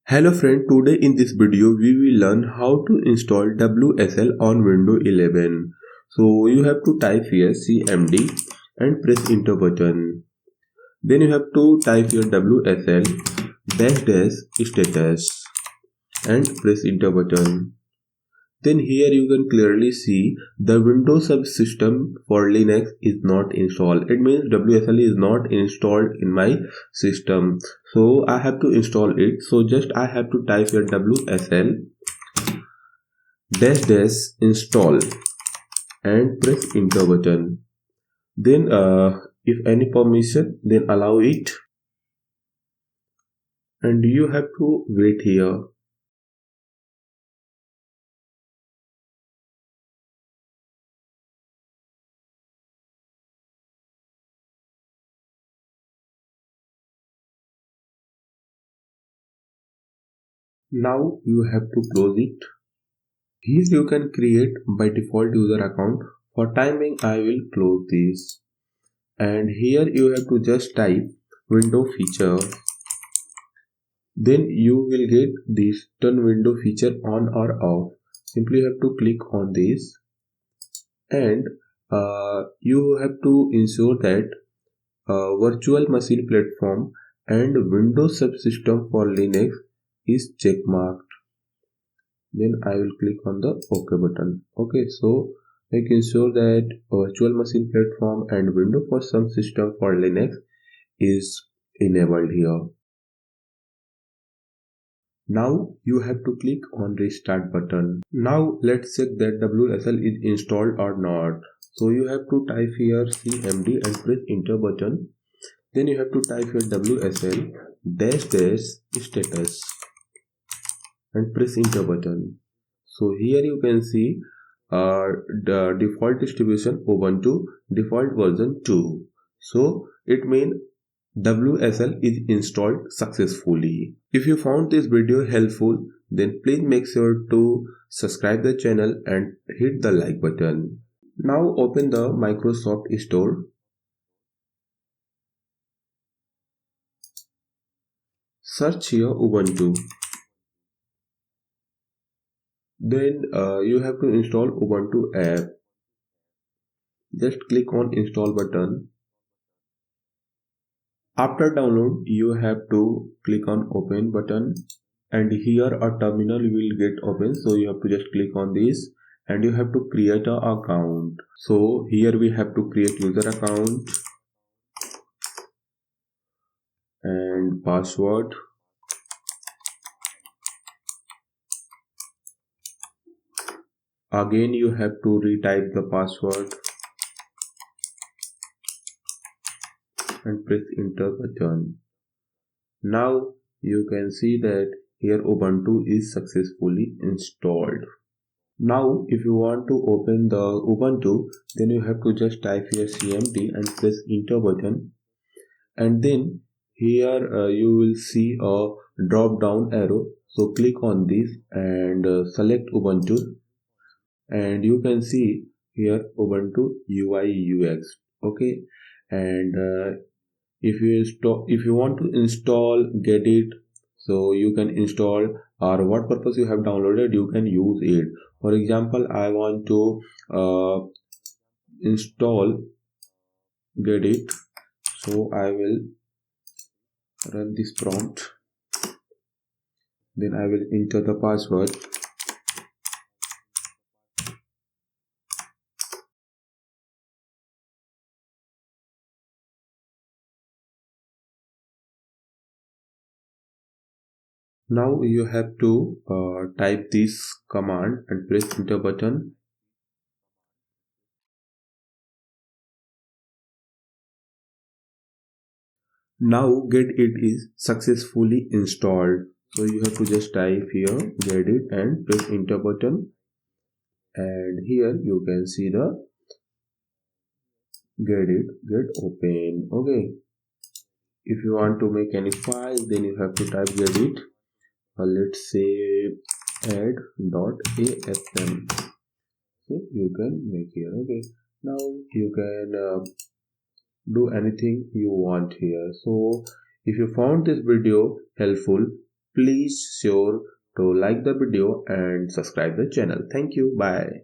Hello friend, today in this video we will learn how to install WSL on Windows 11. So you have to type here cmd and press enter button. Then you have to type here WSL dash dash status and press enter button. Then here you can clearly see the Windows subsystem for Linux is not installed. It means WSL is not installed in my system. So I have to install it. So just I have to type here WSL dash dash install and press enter button. Then if any permission, then allow it. And you have to wait here. Now you have to close it. Here you can create by default user account. For timing I will close this. And here you have to just type window feature. Then you will get this turn window feature on or off. Simply have to click on this. And you have to ensure that virtual machine platform and Windows subsystem for Linux is checkmarked. Then I will click on the OK button. Okay, so making sure that virtual machine platform and Windows for some system for Linux is enabled here. Now you have to click on restart button. Now let's check that WSL is installed or not. So you have to type here cmd and press enter button. Then you have to type here WSL dash dash status and press enter button. So here you can see the default distribution Ubuntu default version 2. So it means WSL is installed successfully. If you found this video helpful, then please make sure to subscribe the channel and hit the like button. Now open the Microsoft Store. Search here Ubuntu. Then you have to install Ubuntu app. Just click on install button. After download, you have to click on open button, and here a terminal will get open. So you have to just click on this and you have to create an account. So here we have to create user account and password. Again you have to retype the password and press enter button. Now you can see that here Ubuntu is successfully installed. Now if you want to open the Ubuntu, then you have to just type here cmd and press enter button, and then here you will see a drop down arrow. So click on this and select Ubuntu, and you can see here Ubuntu UI UX. Okay, and if you want to install Gedit, so you can install, or what purpose you have downloaded you can use it. For example, I want to install Gedit, so I will run this prompt, then I will enter the password. Now you have to type this command and press enter button. Now Gedit is successfully installed. So you have to just type here Gedit and press enter button, and here you can see the Gedit get open. Okay, if you want to make any file, then you have to type Gedit. Let's say add.asm. So you can make here. Okay, now you can do anything you want here. So if you found this video helpful, please sure to like the video and subscribe the channel. Thank you. Bye.